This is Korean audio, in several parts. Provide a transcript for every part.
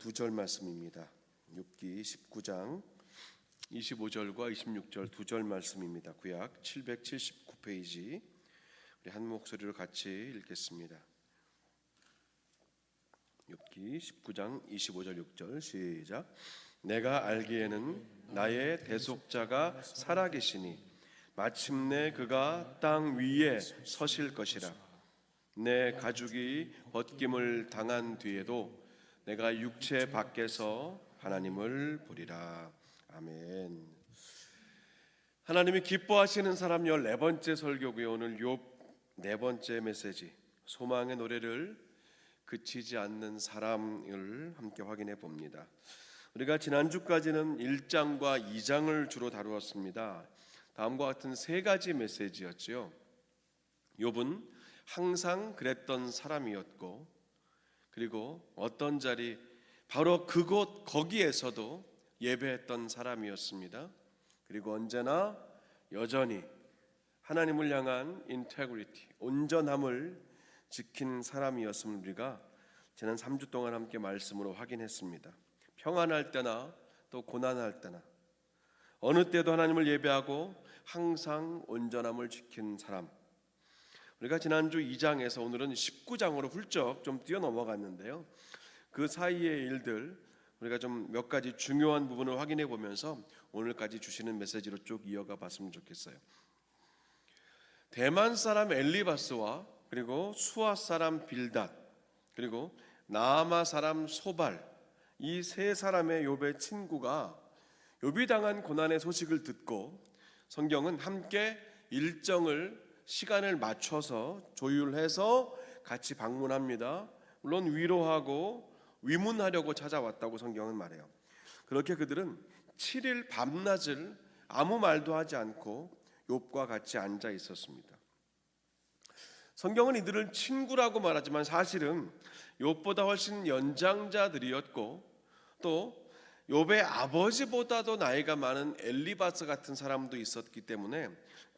두 절 말씀입니다. 욥기 19장 25절과 26절 두 절 말씀입니다. 구약 779페이지 우리 한 목소리로 같이 읽겠습니다. 욥기 19장 25절 6절 시작. 내가 알기에는 나의 대속자가 살아계시니 마침내 그가 땅 위에 서실 것이라. 내 가죽이 벗김을 당한 뒤에도 내가 육체 밖에서 하나님을 보리라. 아멘. 하나님이 기뻐하시는 사람 14번째 설교고요. 오늘 욥 4번째 메시지, 소망의 노래를 그치지 않는 사람을 함께 확인해 봅니다. 우리가 지난주까지는 1장과 2장을 주로 다루었습니다. 다음과 같은 세 가지 메시지였죠. 욥은 항상 그랬던 사람이었고, 그리고 어떤 자리, 바로 그곳 거기에서도 예배했던 사람이었습니다. 그리고 언제나 여전히 하나님을 향한 인테그리티, 온전함을 지킨 사람이었음을 우리가 지난 3주 동안 함께 말씀으로 확인했습니다. 평안할 때나 또 고난할 때나 어느 때도 하나님을 예배하고 항상 온전함을 지킨 사람. 우리가 지난주 2장에서 오늘은 19장으로 훌쩍 좀 뛰어넘어갔는데요. 그 사이의 일들 우리가 좀 몇 가지 중요한 부분을 확인해 보면서 오늘까지 주시는 메시지로 쭉 이어가 봤으면 좋겠어요. 대만 사람 엘리바스와 그리고 수아 사람 빌닷 그리고 나아마 사람 소발, 이 세 사람의 욥의 친구가 욥이 당한 고난의 소식을 듣고 성경은 함께 일정을 시간을 맞춰서 조율해서 같이 방문합니다. 물론 위로하고 위문하려고 찾아왔다고 성경은 말해요. 그렇게 그들은 7일 밤낮을 아무 말도 하지 않고 욥과 같이 앉아 있었습니다. 성경은 이들을 친구라고 말하지만 사실은 욥보다 훨씬 연장자들이었고, 또 욥의 아버지보다도 나이가 많은 엘리바스 같은 사람도 있었기 때문에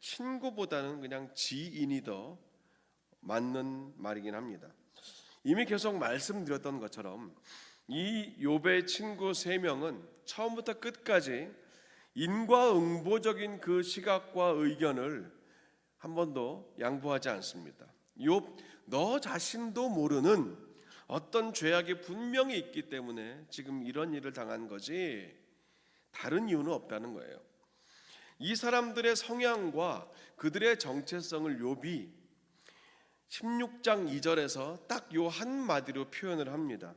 친구보다는 그냥 지인이 더 맞는 말이긴 합니다. 이미 계속 말씀드렸던 것처럼 이 욥의 친구 3명은 처음부터 끝까지 인과응보적인 그 시각과 의견을 한 번도 양보하지 않습니다. 욥, 너 자신도 모르는 어떤 죄악이 분명히 있기 때문에 지금 이런 일을 당한 거지 다른 이유는 없다는 거예요. 이 사람들의 성향과 그들의 정체성을 욥이 16장 2절에서 딱 요 한마디로 표현을 합니다.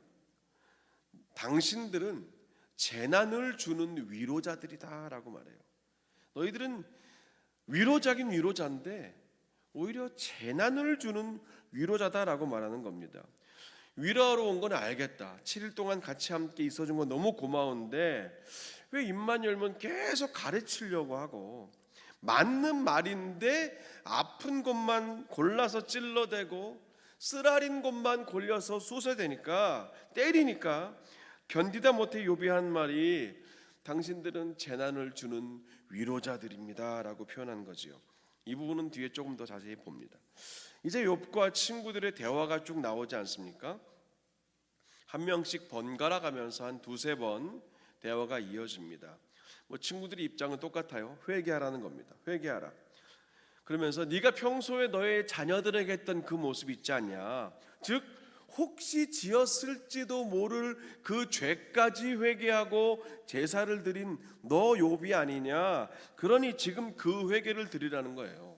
당신들은 재난을 주는 위로자들이다 라고 말해요. 너희들은 위로자긴 위로자인데 오히려 재난을 주는 위로자다라고 말하는 겁니다. 위로하러 온 건 알겠다. 7일 동안 같이 함께 있어준 건 너무 고마운데 왜 입만 열면 계속 가르치려고 하고, 맞는 말인데 아픈 곳만 골라서 찔러대고 쓰라린 곳만 골려서 쑤셔대니까, 때리니까 견디다 못해 욥이 한 말이 당신들은 재난을 주는 위로자들입니다 라고 표현한 거지요. 이 부분은 뒤에 조금 더 자세히 봅니다. 이제 욥과 친구들의 대화가 쭉 나오지 않습니까? 한 명씩 번갈아 가면서 한 2-3번 대화가 이어집니다. 친구들의 입장은 똑같아요. 회개하라는 겁니다. 회개하라. 그러면서 네가 평소에 너의 자녀들에게 했던 그 모습 있지 않냐, 즉 혹시 지었을지도 모를 그 죄까지 회개하고 제사를 드린 너 욥이 아니냐, 그러니 지금 그 회개를 드리라는 거예요.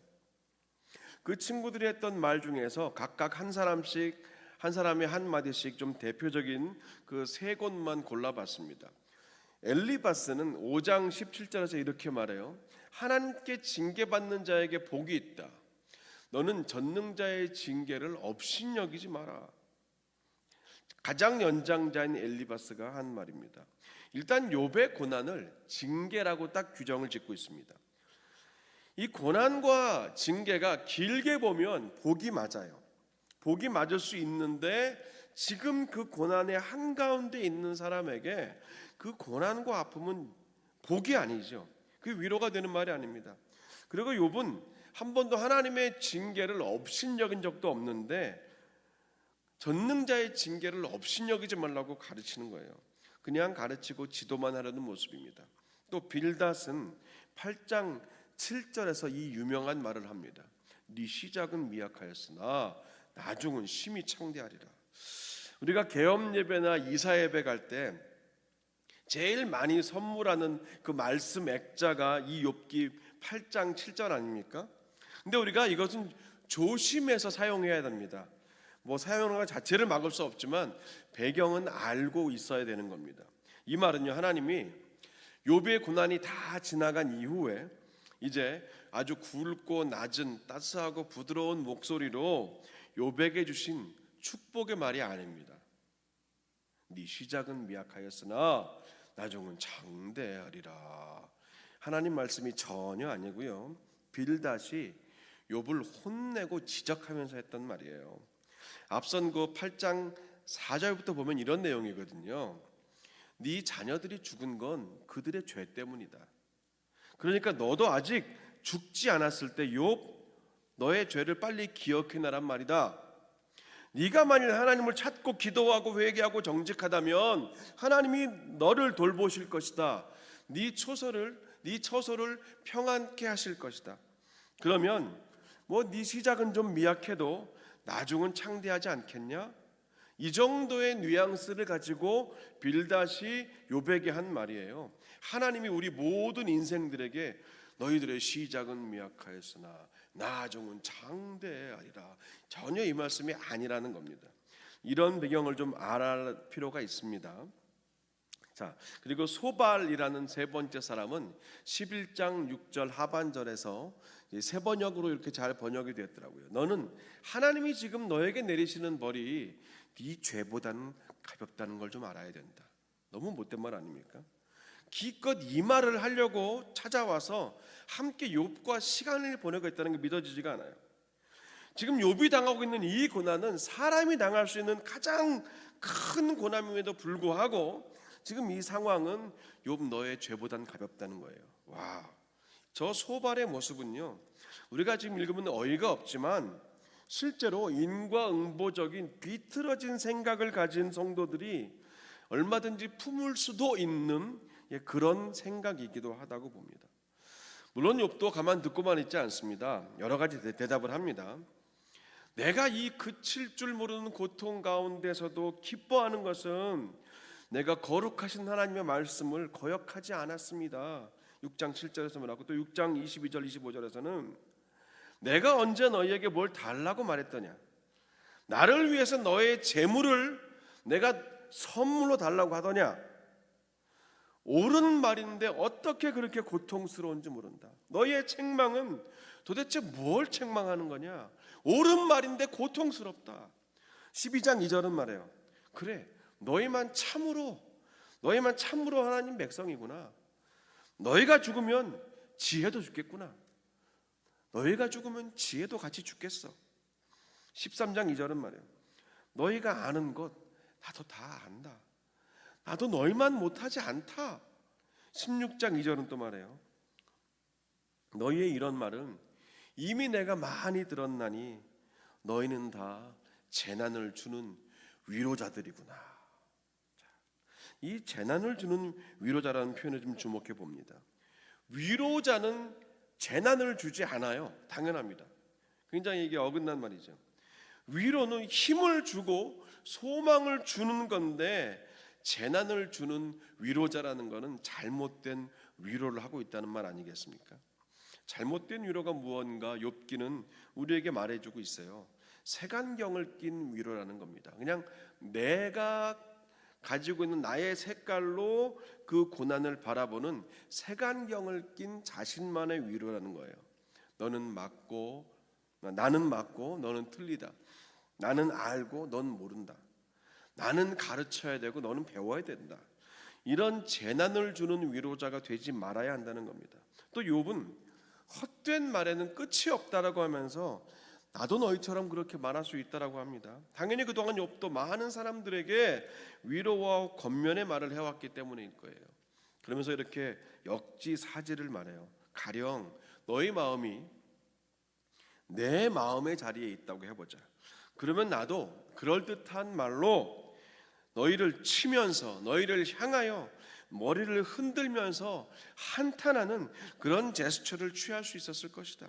그 친구들이 했던 말 중에서 각각 한 사람이 한 마디씩 좀 대표적인 그 3곳만 골라봤습니다. 엘리바스는 5장 17절에서 이렇게 말해요. 하나님께 징계받는 자에게 복이 있다. 너는 전능자의 징계를 업신여기지 마라. 가장 연장자인 엘리바스가 한 말입니다. 일단 욥의 고난을 징계라고 딱 규정을 짓고 있습니다. 이 고난과 징계가 길게 보면 복이 맞아요. 복이 맞을 수 있는데 지금 그 고난의 한가운데 있는 사람에게 그 고난과 아픔은 복이 아니죠. 그 위로가 되는 말이 아닙니다. 그리고 욥은 한 번도 하나님의 징계를 업신여긴 적도 없는데 전능자의 징계를 업신여기지 말라고 가르치는 거예요. 그냥 가르치고 지도만 하려는 모습입니다. 또 빌닷은 8장 7절에서 이 유명한 말을 합니다. 네 시작은 미약하였으나 나중은 심히 창대하리라. 우리가 개업 예배나 이사 예배 갈 때 제일 많이 선물하는 그 말씀 액자가 이 욥기 8장 7절 아닙니까? 근데 우리가 이것은 조심해서 사용해야 됩니다. 사용하는 것 자체를 막을 수 없지만 배경은 알고 있어야 되는 겁니다. 이 말은요, 하나님이 욥의 고난이 다 지나간 이후에 이제 아주 굵고 낮은 따스하고 부드러운 목소리로 욥에게 주신 축복의 말이 아닙니다. 네 시작은 미약하였으나 나중은 장대하리라. 하나님 말씀이 전혀 아니고요, 빌닷이 욥을 혼내고 지적하면서 했던 말이에요. 앞선 그 8장 4절부터 보면 이런 내용이거든요. 네 자녀들이 죽은 건 그들의 죄 때문이다. 그러니까 너도 아직 죽지 않았을 때 욥, 너의 죄를 빨리 기억해내란 말이다. 네가 만일 하나님을 찾고 기도하고 회개하고 정직하다면 하나님이 너를 돌보실 것이다. 네 처소를 평안케 하실 것이다. 그러면 네 시작은 좀 미약해도 나중은 창대하지 않겠냐? 이 정도의 뉘앙스를 가지고 빌닷이 욥에게 한 말이에요. 하나님이 우리 모든 인생들에게 너희들의 시작은 미약하였으나 나중은 장대하리라, 전혀 이 말씀이 아니라는 겁니다. 이런 배경을 좀 알아볼 필요가 있습니다. 자, 그리고 소발이라는 세 번째 사람은 11장 6절 하반절에서 세 번역으로 이렇게 잘 번역이 되었더라고요. 너는 하나님이 지금 너에게 내리시는 벌이 네 죄보다는 가볍다는 걸 좀 알아야 된다. 너무 못된 말 아닙니까? 기껏 이 말을 하려고 찾아와서 함께 욥과 시간을 보내고 있다는 게 믿어지지가 않아요. 지금 욥이 당하고 있는 이 고난은 사람이 당할 수 있는 가장 큰 고난임에도 불구하고 지금 이 상황은 욥 너의 죄보단 가볍다는 거예요. 와, 저 소발의 모습은요, 우리가 지금 읽으면 어이가 없지만 실제로 인과응보적인 비틀어진 생각을 가진 성도들이 얼마든지 품을 수도 있는 그런 생각이기도 하다고 봅니다. 물론 욥도 가만 듣고만 있지 않습니다. 여러 가지 대답을 합니다. 내가 이 그칠 줄 모르는 고통 가운데서도 기뻐하는 것은 내가 거룩하신 하나님의 말씀을 거역하지 않았습니다. 6장 7절에서 말하고 또 6장 22절 25절에서는 내가 언제 너희에게 뭘 달라고 말했더냐? 나를 위해서 너의 재물을 내가 선물로 달라고 하더냐? 옳은 말인데 어떻게 그렇게 고통스러운지 모른다. 너희의 책망은 도대체 뭘 책망하는 거냐? 옳은 말인데 고통스럽다. 12장 2절은 말해요. 그래, 너희만 참으로 하나님 백성이구나. 너희가 죽으면 지혜도 죽겠구나. 너희가 죽으면 지혜도 같이 죽겠어. 13장 2절은 말이에요. 너희가 아는 것 나도 다 안다. 나도 너희만 못하지 않다. 16장 2절은 또 말해요. 너희의 이런 말은 이미 내가 많이 들었나니 너희는 다 재난을 주는 위로자들이구나. 이 재난을 주는 위로자라는 표현에 좀 주목해 봅니다. 위로자는 재난을 주지 않아요. 당연합니다. 굉장히 이게 어긋난 말이죠. 위로는 힘을 주고 소망을 주는 건데 재난을 주는 위로자라는 것은 잘못된 위로를 하고 있다는 말 아니겠습니까? 잘못된 위로가 무언가 욥기는 우리에게 말해주고 있어요. 색안경을 낀 위로라는 겁니다. 그냥 내가 가지고 있는 나의 색깔로 그 고난을 바라보는 색안경을 낀 자신만의 위로라는 거예요. 나는 맞고 너는 틀리다. 나는 알고 넌 모른다. 나는 가르쳐야 되고 너는 배워야 된다. 이런 재난을 주는 위로자가 되지 말아야 한다는 겁니다. 또 욥은 헛된 말에는 끝이 없다라고 하면서 나도 너희처럼 그렇게 말할 수 있다라고 합니다. 당연히 그동안 욥도 많은 사람들에게 위로와 권면의 말을 해왔기 때문일 거예요. 그러면서 이렇게 역지사지를 말해요. 가령 너희 마음이 내 마음의 자리에 있다고 해보자. 그러면 나도 그럴듯한 말로 너희를 치면서 너희를 향하여 머리를 흔들면서 한탄하는 그런 제스처를 취할 수 있었을 것이다.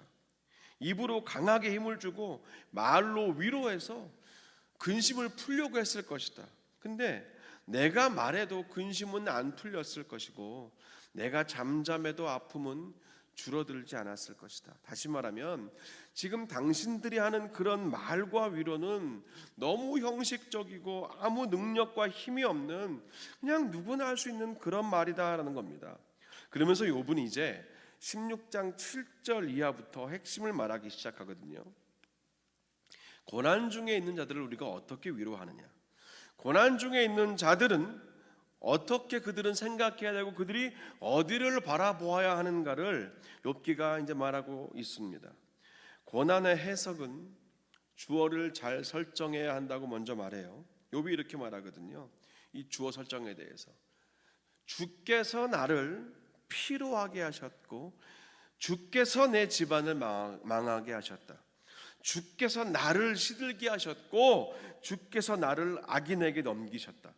입으로 강하게 힘을 주고 말로 위로해서 근심을 풀려고 했을 것이다. 근데 내가 말해도 근심은 안 풀렸을 것이고 내가 잠잠해도 아픔은 줄어들지 않았을 것이다. 다시 말하면 지금 당신들이 하는 그런 말과 위로는 너무 형식적이고 아무 능력과 힘이 없는 그냥 누구나 할 수 있는 그런 말이다라는 겁니다. 그러면서 욥은 이제 16장 7절 이하부터 핵심을 말하기 시작하거든요. 고난 중에 있는 자들을 우리가 어떻게 위로하느냐, 고난 중에 있는 자들은 어떻게 그들은 생각해야 되고 그들이 어디를 바라보아야 하는가를 욥기가 이제 말하고 있습니다. 고난의 해석은 주어를 잘 설정해야 한다고 먼저 말해요. 욥이 이렇게 말하거든요. 이 주어 설정에 대해서 주께서 나를 피로하게 하셨고 주께서 내 집안을 망하게 하셨다. 주께서 나를 시들게 하셨고 주께서 나를 악인에게 넘기셨다.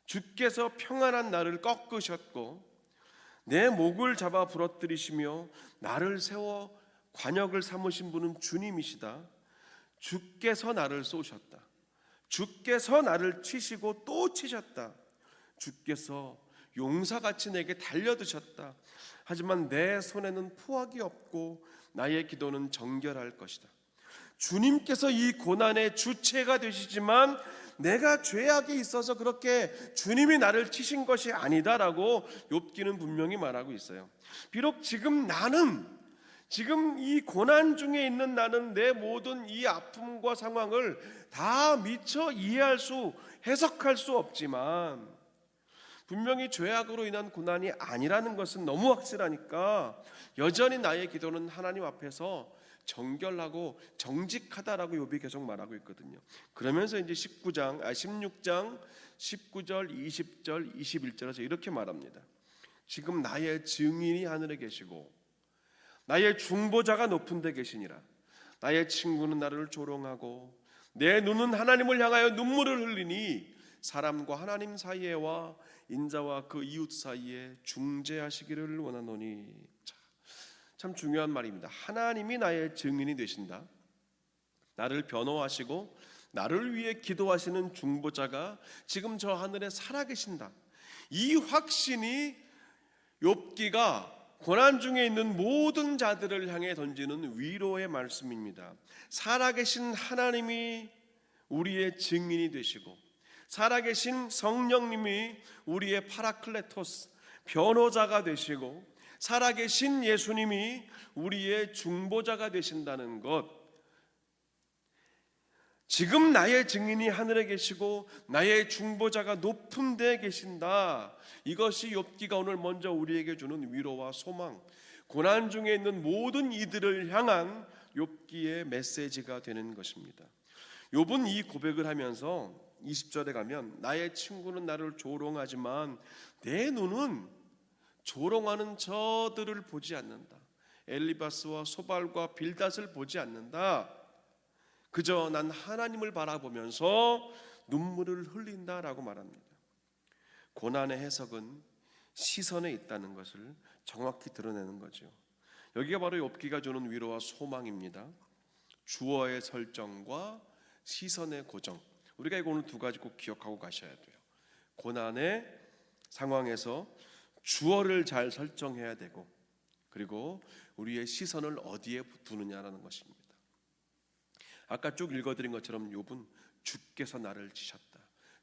주께서 평안한 나를 꺾으셨고 내 목을 잡아 부러뜨리시며 나를 세워 관역을 삼으신 분은 주님이시다. 주께서 나를 쏘셨다. 주께서 나를 치시고 또 치셨다. 주께서 용사같이 내게 달려드셨다. 하지만 내 손에는 포악이 없고 나의 기도는 정결할 것이다. 주님께서 이 고난의 주체가 되시지만 내가 죄악이 있어서 그렇게 주님이 나를 치신 것이 아니다라고 욥기는 분명히 말하고 있어요. 비록 지금 이 고난 중에 있는 나는 내 모든 이 아픔과 상황을 다 미처 해석할 수 없지만 분명히 죄악으로 인한 고난이 아니라는 것은 너무 확실하니까 여전히 나의 기도는 하나님 앞에서 정결하고 정직하다라고 욥이 계속 말하고 있거든요. 그러면서 이제 16장 19절, 20절, 21절에서 이렇게 말합니다. 지금 나의 증인이 하늘에 계시고 나의 중보자가 높은 데 계시니라. 나의 친구는 나를 조롱하고 내 눈은 하나님을 향하여 눈물을 흘리니 사람과 하나님 사이에와 인자와 그 이웃 사이에 중재하시기를 원하노니. 참 중요한 말입니다. 하나님이 나의 증인이 되신다. 나를 변호하시고 나를 위해 기도하시는 중보자가 지금 저 하늘에 살아계신다. 이 확신이 욥기가 고난 중에 있는 모든 자들을 향해 던지는 위로의 말씀입니다. 살아계신 하나님이 우리의 증인이 되시고 살아계신 성령님이 우리의 파라클레토스 변호자가 되시고 살아계신 예수님이 우리의 중보자가 되신다는 것, 지금 나의 증인이 하늘에 계시고 나의 중보자가 높은 데에 계신다. 이것이 욥기가 오늘 먼저 우리에게 주는 위로와 소망, 고난 중에 있는 모든 이들을 향한 욥기의 메시지가 되는 것입니다. 욥은 이 고백을 하면서 20절에 가면 나의 친구는 나를 조롱하지만 내 눈은 조롱하는 저들을 보지 않는다. 엘리바스와 소발과 빌닷을 보지 않는다. 그저 난 하나님을 바라보면서 눈물을 흘린다라고 말합니다. 고난의 해석은 시선에 있다는 것을 정확히 드러내는 거죠. 여기가 바로 욥기가 주는 위로와 소망입니다. 주어의 설정과 시선의 고정. 우리가 이거 오늘 두 가지 꼭 기억하고 가셔야 돼요. 고난의 상황에서 주어를 잘 설정해야 되고 그리고 우리의 시선을 어디에 두느냐라는 것입니다. 아까 쭉 읽어드린 것처럼 욥은 주께서 나를 치셨다.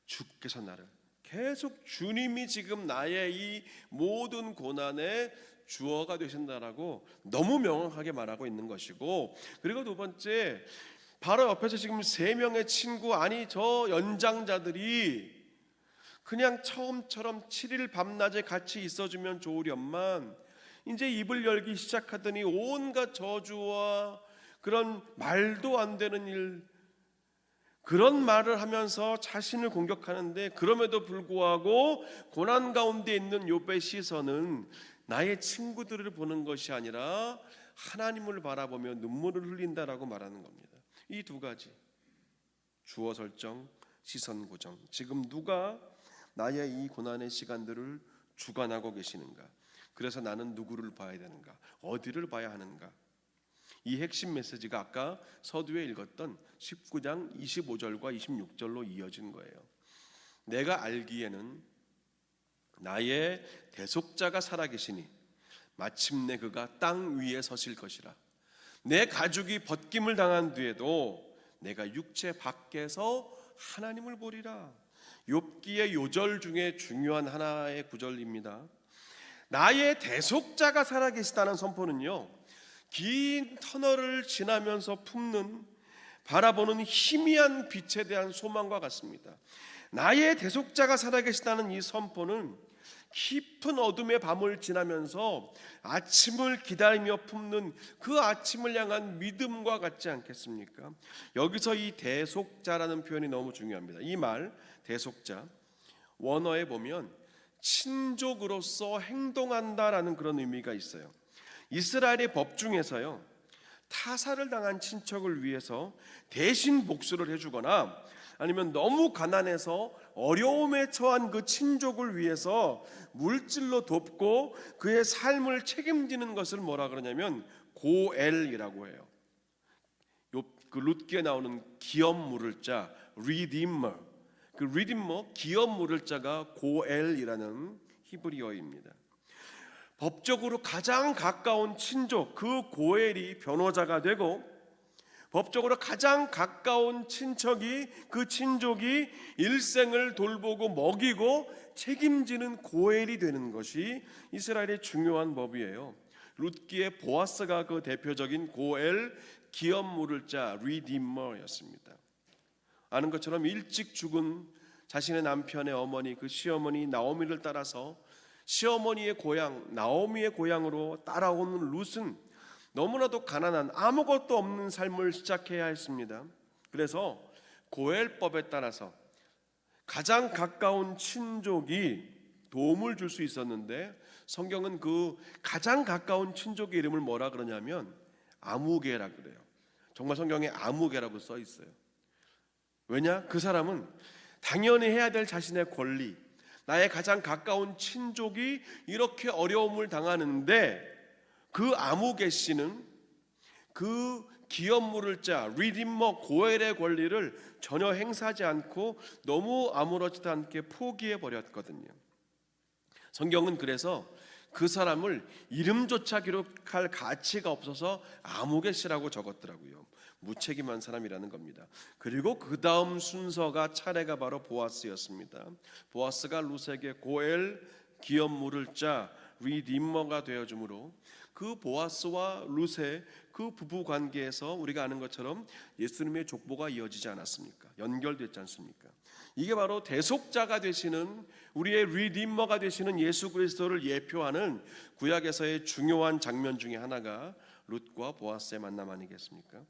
주께서 나를 계속 주님이 지금 나의 이 모든 고난의 주어가 되신다라고 너무 명확하게 말하고 있는 것이고, 그리고 두 번째 바로 옆에서 지금 세 명의 친구, 아니 저 연장자들이 그냥 처음처럼 7일 밤낮에 같이 있어주면 좋으련만 이제 입을 열기 시작하더니 온갖 저주와 그런 말도 안 되는 일, 그런 말을 하면서 자신을 공격하는데, 그럼에도 불구하고 고난 가운데 있는 욥의 시선은 나의 친구들을 보는 것이 아니라 하나님을 바라보며 눈물을 흘린다라고 말하는 겁니다. 이 두 가지, 주어 설정, 시선 고정. 지금 누가 나의 이 고난의 시간들을 주관하고 계시는가? 그래서 나는 누구를 봐야 되는가? 어디를 봐야 하는가? 이 핵심 메시지가 아까 서두에 읽었던 19장 25절과 26절로 이어진 거예요. 내가 알기에는 나의 대속자가 살아계시니 마침내 그가 땅 위에 서실 것이라. 내 가죽이 벗김을 당한 뒤에도 내가 육체 밖에서 하나님을 보리라. 욥기의 요절 중에 중요한 하나의 구절입니다. 나의 대속자가 살아계시다는 선포는요, 긴 터널을 지나면서 품는 바라보는 희미한 빛에 대한 소망과 같습니다. 나의 대속자가 살아계시다는 이 선포는 깊은 어둠의 밤을 지나면서 아침을 기다리며 품는 그 아침을 향한 믿음과 같지 않겠습니까? 여기서 이 대속자라는 표현이 너무 중요합니다. 이 말 대속자, 원어에 보면 친족으로서 행동한다라는 그런 의미가 있어요. 이스라엘의 법 중에서요, 타살을 당한 친척을 위해서 대신 복수를 해주거나 아니면 너무 가난해서 어려움에 처한 그 친족을 위해서 물질로 돕고 그의 삶을 책임지는 것을 뭐라 그러냐면 고엘이라고 해요. 그 룻기에 나오는 기업 물을 자 redeemer, 그 redeemer 기업 물을 자가 고엘이라는 히브리어입니다. 법적으로 가장 가까운 친족 그 고엘이 변호자가 되고, 법적으로 가장 가까운 친척이 그 친족이 일생을 돌보고 먹이고 책임지는 고엘이 되는 것이 이스라엘의 중요한 법이에요. 룻기의 보아스가 그 대표적인 고엘 기업 물을 자 리디머였습니다. 아는 것처럼 일찍 죽은 자신의 남편의 어머니, 그 시어머니 나오미를 따라서 시어머니의 고향 나오미의 고향으로 따라온 룻은 너무나도 가난한 아무것도 없는 삶을 시작해야 했습니다. 그래서 고엘법에 따라서 가장 가까운 친족이 도움을 줄 수 있었는데, 성경은 그 가장 가까운 친족의 이름을 뭐라 그러냐면 아무개라 그래요. 정말 성경에 아무개라고 써 있어요. 왜냐? 그 사람은 당연히 해야 될 자신의 권리, 나의 가장 가까운 친족이 이렇게 어려움을 당하는데 그 아무개 씨는 그 기업 물을 자 리디머 고엘의 권리를 전혀 행사하지 않고 너무 아무렇지도 않게 포기해 버렸거든요. 성경은 그래서 그 사람을 이름조차 기록할 가치가 없어서 아무개 씨라고 적었더라고요. 무책임한 사람이라는 겁니다. 그리고 그 다음 순서가 차례가 바로 보아스였습니다. 보아스가 룻에게 고엘 기업 물을 자 리디머가 되어주므로 그 보아스와 룻의 그 부부 관계에서 우리가 아는 것처럼 예수님의 족보가 이어지지 않았습니까? 연결됐지 않습니까? 이게 바로 대속자가 되시는 우리의 리디머가 되시는 예수 그리스도를 예표하는 구약에서의 중요한 장면 중에 하나가 룻과 보아스의 만남 아니겠습니까?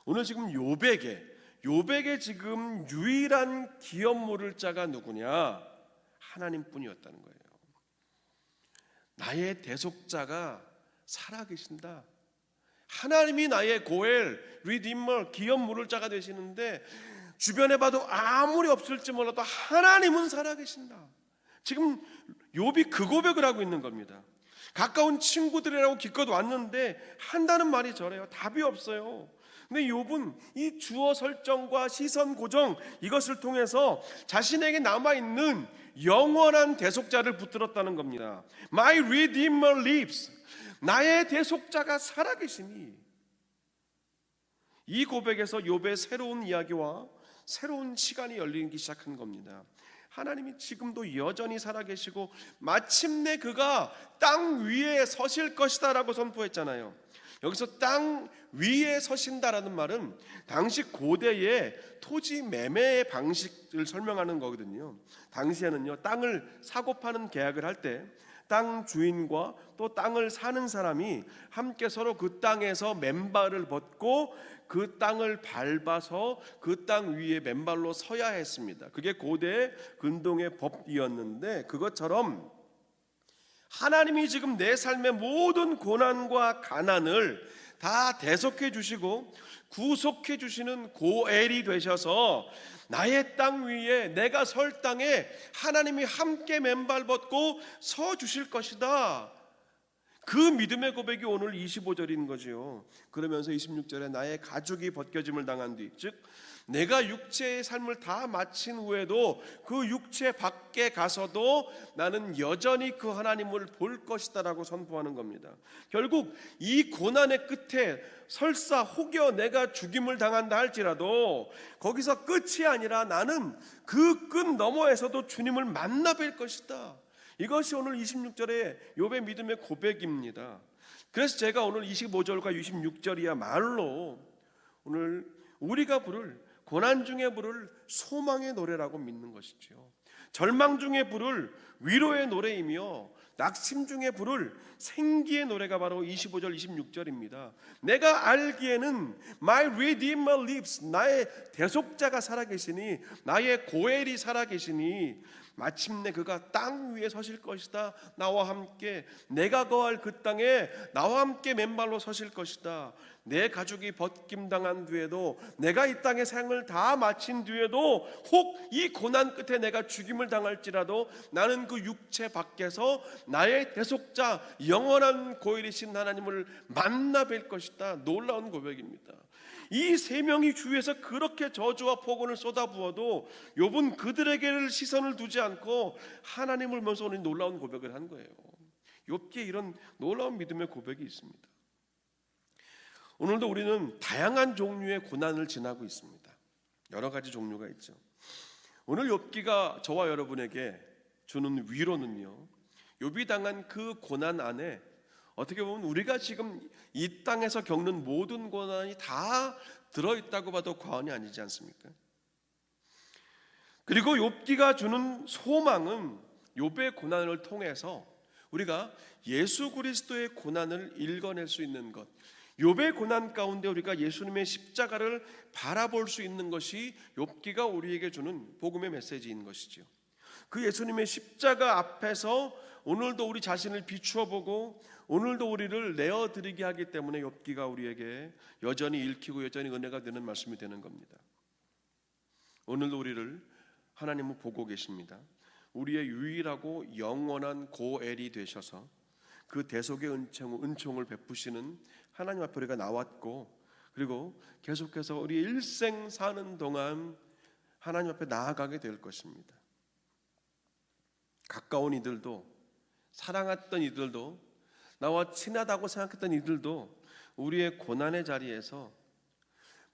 오늘 지금 욥에게 지금 유일한 기업 물을 자가 누구냐? 하나님뿐이었다는 거예요. 나의 대속자가 살아계신다. 하나님이 나의 고엘, 리디머, 기업 물을 자가 되시는데 주변에 봐도 아무리 없을지 몰라도 하나님은 살아계신다. 지금 욥이 그 고백을 하고 있는 겁니다. 가까운 친구들이라고 기껏 왔는데 한다는 말이 저래요. 답이 없어요. 근데 욥은 이 주어 설정과 시선 고정 이것을 통해서 자신에게 남아있는 영원한 대속자를 붙들었다는 겁니다. My Redeemer lives. 나의 대속자가 살아계시니. 이 고백에서 욥의 새로운 이야기와 새로운 시간이 열리기 시작한 겁니다. 하나님이 지금도 여전히 살아계시고 마침내 그가 땅 위에 서실 것이다 라고 선포했잖아요. 여기서 땅 위에 서신다라는 말은 당시 고대의 토지 매매의 방식을 설명하는 거거든요. 당시에는요, 땅을 사고 파는 계약을 할 때 땅 주인과 또 땅을 사는 사람이 함께 서로 그 땅에서 맨발을 벗고 그 땅을 밟아서 그 땅 위에 맨발로 서야 했습니다. 그게 고대의 근동의 법이었는데, 그것처럼 하나님이 지금 내 삶의 모든 고난과 가난을 다 대속해 주시고 구속해 주시는 고엘이 되셔서 나의 땅 위에, 내가 설 땅에 하나님이 함께 맨발 벗고 서 주실 것이다. 그 믿음의 고백이 오늘 25절인 거지요. 그러면서 26절에 나의 가죽이 벗겨짐을 당한 뒤, 즉 내가 육체의 삶을 다 마친 후에도 그 육체 밖에 가서도 나는 여전히 그 하나님을 볼 것이다 라고 선포하는 겁니다. 결국 이 고난의 끝에 설사 혹여 내가 죽임을 당한다 할지라도 거기서 끝이 아니라 나는 그 끝 너머에서도 주님을 만나 뵐 것이다. 이것이 오늘 26절의 욥의 믿음의 고백입니다. 그래서 제가 오늘 25절과 26절이야말로 오늘 우리가 부를, 고난 중에 부를 소망의 노래라고 믿는 것이죠. 절망 중에 부를 위로의 노래이며 낙심 중에 부를 생기의 노래가 바로 25절 26절입니다. 내가 알기에는 My Redeemer lives, 나의 대속자가 살아계시니, 나의 고엘이 살아계시니 마침내 그가 땅 위에 서실 것이다. 나와 함께, 내가 거할 그 땅에 나와 함께 맨발로 서실 것이다. 내 가죽이 벗김당한 뒤에도, 내가 이 땅의 생을 다 마친 뒤에도, 혹 이 고난 끝에 내가 죽임을 당할지라도 나는 그 육체 밖에서 나의 대속자, 영원한 고일이신 하나님을 만나 뵐 것이다. 놀라운 고백입니다. 이 세 명이 주위에서 그렇게 저주와 폭언을 쏟아부어도 욥은 그들에게 시선을 두지 않고 하나님을 보면서 오늘 놀라운 고백을 한 거예요. 욥기에 이런 놀라운 믿음의 고백이 있습니다. 오늘도 우리는 다양한 종류의 고난을 지나고 있습니다. 여러 가지 종류가 있죠. 오늘 욥기가 저와 여러분에게 주는 위로는요, 욥이 당한 그 고난 안에 어떻게 보면 우리가 지금 이 땅에서 겪는 모든 고난이 다 들어있다고 봐도 과언이 아니지 않습니까? 그리고 욥기가 주는 소망은 욥의 고난을 통해서 우리가 예수 그리스도의 고난을 읽어낼 수 있는 것, 욥의 고난 가운데 우리가 예수님의 십자가를 바라볼 수 있는 것이 욥기가 우리에게 주는 복음의 메시지인 것이죠. 그 예수님의 십자가 앞에서 오늘도 우리 자신을 비추어 보고 오늘도 우리를 내어드리게 하기 때문에 욥기가 우리에게 여전히 읽히고 여전히 은혜가 되는 말씀이 되는 겁니다. 오늘도 우리를 하나님은 보고 계십니다. 우리의 유일하고 영원한 고엘이 되셔서 그 대속의 은총을 베푸시는 하나님 앞에 우리가 나왔고, 그리고 계속해서 우리 일생 사는 동안 하나님 앞에 나아가게 될 것입니다. 가까운 이들도, 사랑했던 이들도, 나와 친하다고 생각했던 이들도 우리의 고난의 자리에서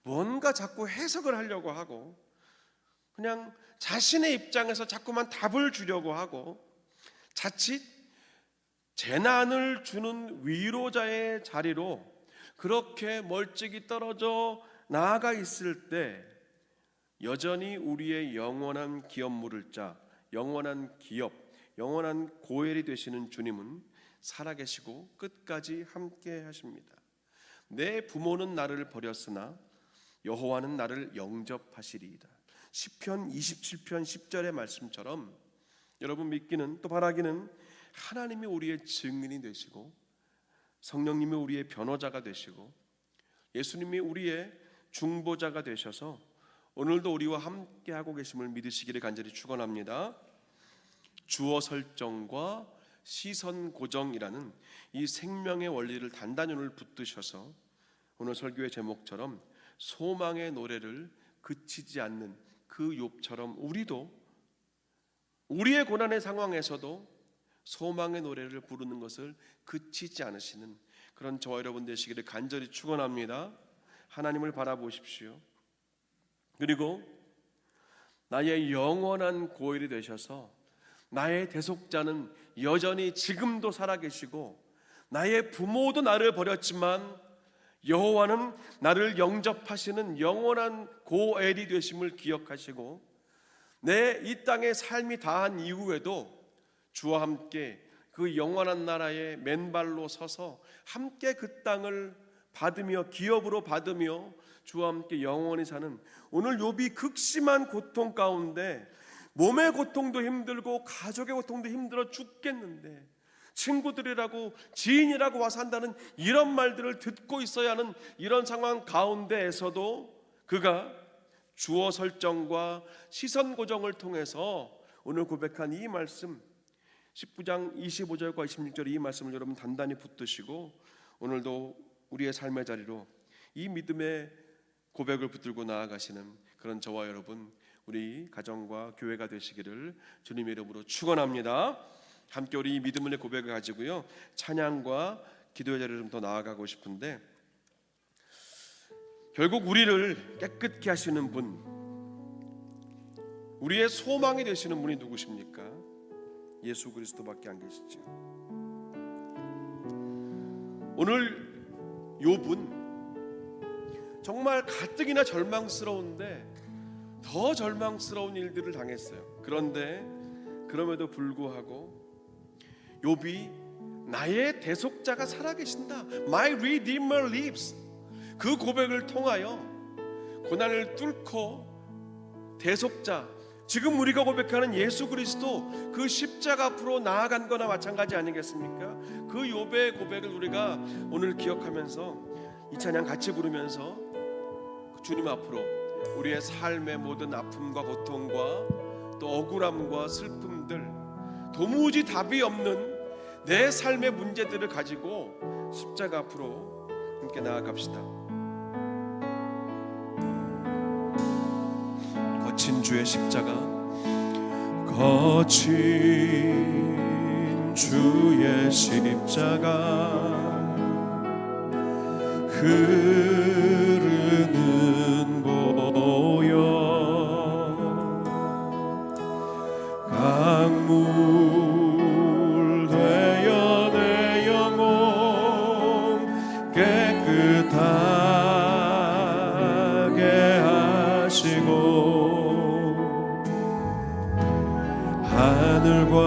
뭔가 자꾸 해석을 하려고 하고 그냥 자신의 입장에서 자꾸만 답을 주려고 하고 자칫 재난을 주는 위로자의 자리로 그렇게 멀찍이 떨어져 나아가 있을 때 여전히 우리의 영원한 기업 물을 자, 영원한 기업, 영원한 고엘이 되시는 주님은 살아계시고 끝까지 함께 하십니다. 내 부모는 나를 버렸으나 여호와는 나를 영접하시리이다. 시편 27편 10절의 말씀처럼 여러분 믿기는, 또 바라기는 하나님이 우리의 증인이 되시고 성령님이 우리의 변호자가 되시고 예수님이 우리의 중보자가 되셔서 오늘도 우리와 함께 하고 계심을 믿으시기를 간절히 축원합니다. 주어 설정과 시선 고정이라는 이 생명의 원리를 단단히 오늘 붙드셔서 오늘 설교의 제목처럼 소망의 노래를 그치지 않는 그 욥처럼 우리도 우리의 고난의 상황에서도 소망의 노래를 부르는 것을 그치지 않으시는 그런 저와 여러분 되시기를 간절히 축원합니다. 하나님을 바라보십시오. 그리고 나의 영원한 고일이 되셔서 나의 대속자는 여전히 지금도 살아계시고 나의 부모도 나를 버렸지만 여호와는 나를 영접하시는 영원한 고엘이 되심을 기억하시고 내 이 땅의 삶이 다한 이후에도 주와 함께 그 영원한 나라에 맨발로 서서 함께 그 땅을 받으며 기업으로 받으며 주와 함께 영원히 사는 오늘 욥이 극심한 고통 가운데 몸의 고통도 힘들고 가족의 고통도 힘들어 죽겠는데 친구들이라고 지인이라고 와서 한다는 이런 말들을 듣고 있어야 하는 이런 상황 가운데에서도 그가 주어 설정과 시선 고정을 통해서 오늘 고백한 이 말씀 19장 25절과 26절 이 말씀을 여러분 단단히 붙드시고 오늘도 우리의 삶의 자리로 이 믿음의 고백을 붙들고 나아가시는 그런 저와 여러분, 우리 가정과 교회가 되시기를 주님의 이름으로 축원합니다. 함께 우리 이 믿음의 고백을 가지고요 찬양과 기도의 자리를 좀 더 나아가고 싶은데, 결국 우리를 깨끗게 하시는 분, 우리의 소망이 되시는 분이 누구십니까? 예수 그리스도밖에 안 계시죠. 오늘 욥은 정말 가뜩이나 절망스러운데 더 절망스러운 일들을 당했어요. 그런데 그럼에도 불구하고 욥이 나의 대속자가 살아계신다, My Redeemer lives, 그 고백을 통하여 고난을 뚫고 대속자, 지금 우리가 고백하는 예수 그리스도 그 십자가 앞으로 나아간 거나 마찬가지 아니겠습니까? 그 욥의 고백을 우리가 오늘 기억하면서 이 찬양 같이 부르면서 주님 앞으로 우리의 삶의 모든 아픔과 고통과 또 억울함과 슬픔들, 도무지 답이 없는 내 삶의 문제들을 가지고 십자가 앞으로 함께 나아갑시다. 거친 주의 십자가, 거친 주의 십자가, 흐르는 보혈, 강물 되어 내 영혼 깨끗하게 하시고, 하늘과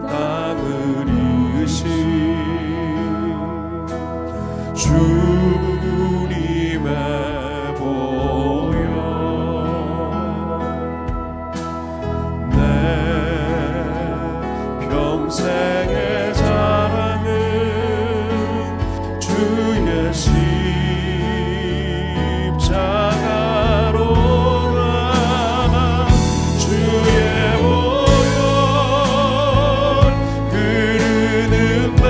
땅을 이으신 주님의 보혈, 내 평생의 사랑은 주의 십자가로다. 주의 보혈 흐르는데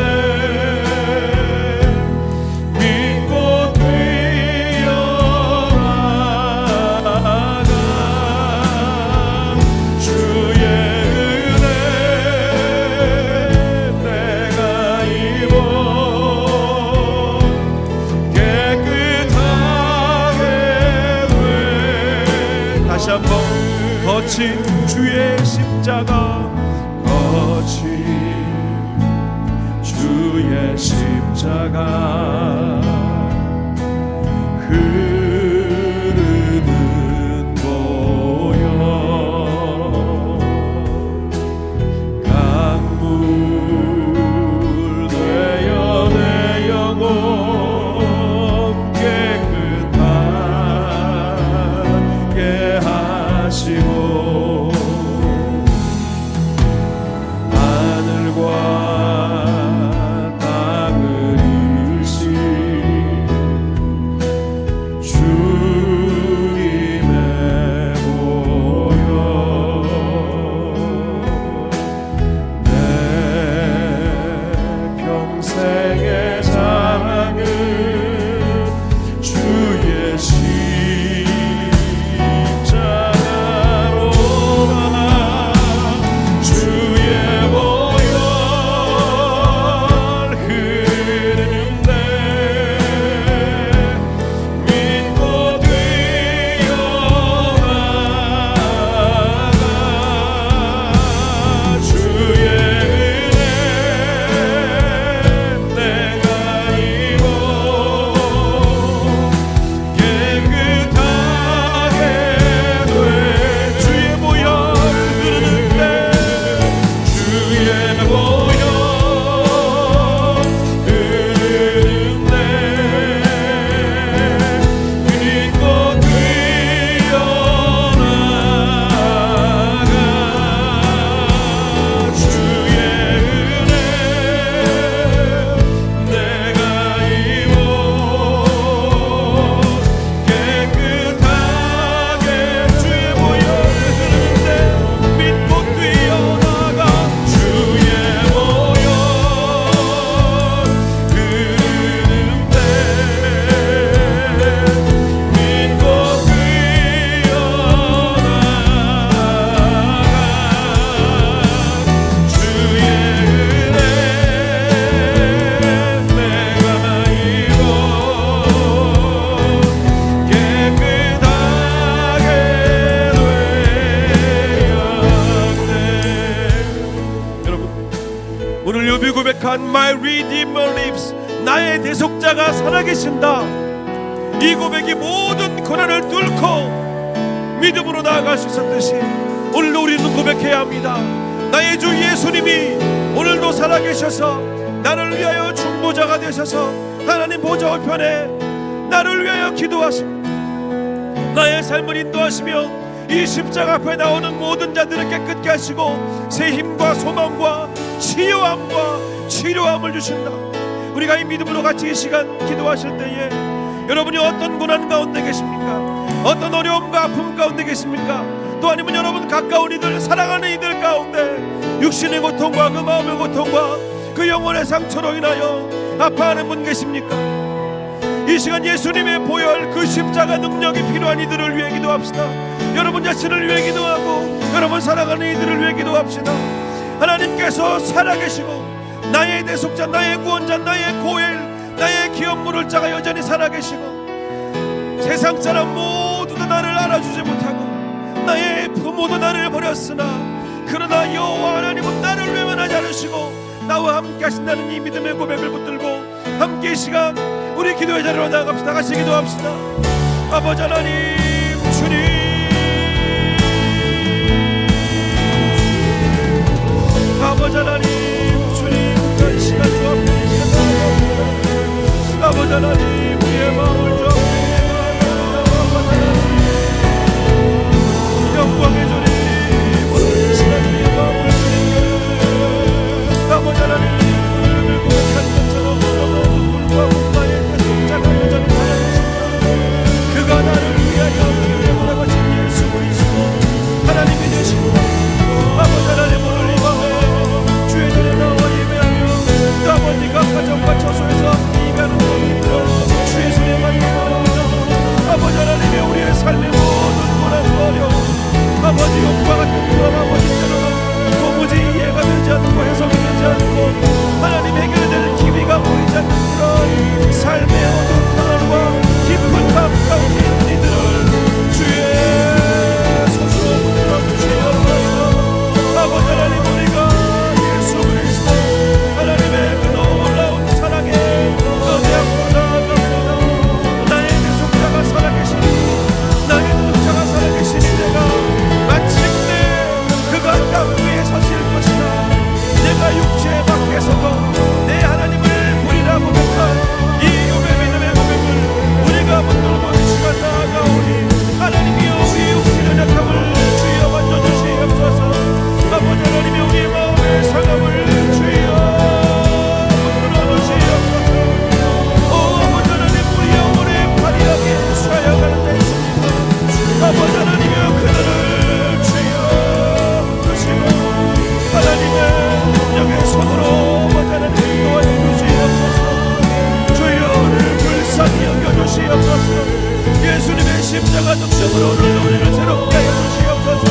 거친 주의 십자가, 거친 주의 십자가, 흐르는 보혈, 강물 되어 내 영혼 깨끗하게 하시고, 하늘과 땅을 이으신 무릎이 고백한 My Redeemer lives, 나의 대속자가 살아계신다. 이 고백이 모든 고난을 뚫고 믿음으로 나아갈 수 있었듯이 오늘도 우리는 고백해야 합니다. 나의 주 예수님이 오늘도 살아계셔서 나를 위하여 중보자가 되셔서 하나님 보좌 우편에 나를 위하여 기도하시고 나의 삶을 인도하시며 이 십자가 앞에 나오는 모든 자들을 깨끗게 하시고 새 힘과 소망과 치유함과 치료함을 주신다. 우리가 이 믿음으로 같이 이 시간 기도하실 때에 여러분이 어떤 고난 가운데 계십니까? 어떤 어려움과 아픔 가운데 계십니까? 또 아니면 여러분 가까운 이들, 사랑하는 이들 가운데 육신의 고통과 그 마음의 고통과 그 영혼의 상처로 인하여 아파하는 분 계십니까? 이 시간 예수님의 보혈, 그 십자가 능력이 필요한 이들을 위해 기도합시다. 여러분 자신을 위해 기도하고 여러분 사랑하는 이들을 위해 기도합시다. 하나님께서 살아계시고 나의 대속자, 나의 구원자, 나의 고엘, 나의 기업 물을 자가 여전히 살아계시고 세상 사람 모두 다 나를 알아주지 못하고 나의 부모도 나를 버렸으나 그러나 여호와 하나님은 나를 외면하지 않으시고 나와 함께 하신다는 이 믿음의 고백을 붙들고 함께 이 시간 우리 기도의 자리로 나아갑시다. 같이 기도합시다. 아버지 하나님, 주님, 아버지 하나님, 주님, 이 시간 주 앞에 나아갑니다. 아버지 하나님, 우리의 마음을 주 앞에 영광의 주님, 오늘 이 시간 우리의 마음을 주님께 아버지 하나님, 우리를 고백한 것처럼 불구하고 나의 대속자가 여전히 살아계십니다. 그가 나를 위하여 우리를 돌아가신 예수 그리스도 하나님이 되십니다. 아버지 하나님, 오늘 이 밤에 주의 전에 나와 예배하며 또 아버지가 가정과 처소에서 이가는 것들을 주의 손에 맡겨버립니다. 아버지 하나님의 우리의 삶의 모든 고난과 어려움, 아버지 욕과 같은 그런 아버지 때로는 도무지 이해가 되지 않고 해석이 되지 않고 하나님 해결될 기미가 보이지 않는 그런 삶의 어두운 터널과 깊은 밤 가운데 있는 이들을 주의 손으로 붙들어 주시옵소서. 아버지 하나님, 우리가 예수 그리스도 하나님의 그 놀라운 사랑에 너희 앞으로 나아갑니다. 나의 대속자가 살아계시니 나의 대속자가 살아계시니 내가 마침내 그가 땅 위에 서실 것이다. 내가 육체 밖에서도 내 하나님을 보리라 고백한 이 요배 믿음의 고백을 우리가 붙들고 이 시간 나아가오니 하나님이여 우리 육신의 약함을 주여 만져주시옵소서. 아버지 하나님이 우리의 마음의 상함을 주여 붙들어 주시옵소서. 아버지 하나님, 우리 영혼의 발이하게 쏴야가는 데 있습니다. 아버지 하나님이여 그들을 주여 붙드시고 하나님의 영의 손으로 아버지 하나님 인도하여 주시옵소서. 주여 오늘 불쌍히 여겨주시옵소서. 예수님의 십자가 능력으로 오늘 우리를 새롭게 하여 주시옵소서.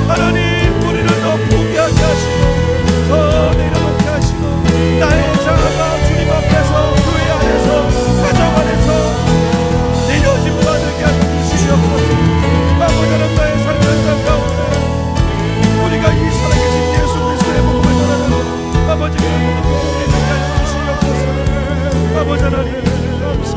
하나님, 우리를 더 포기하게 하시고 더 내려놓게 하시고 나의 자아가 주님 앞에서 교회 안에서 가정 안에서 내려짐 받게 하여 주시옵소서. 아버지 하나님, 나의 삶의 장 가운데 우리가 이 살아계신 예수 그리스도의 복음을 전하는 아버지의 모든 구속을 되게 하여 주시옵소서. 아버지 하나님 감사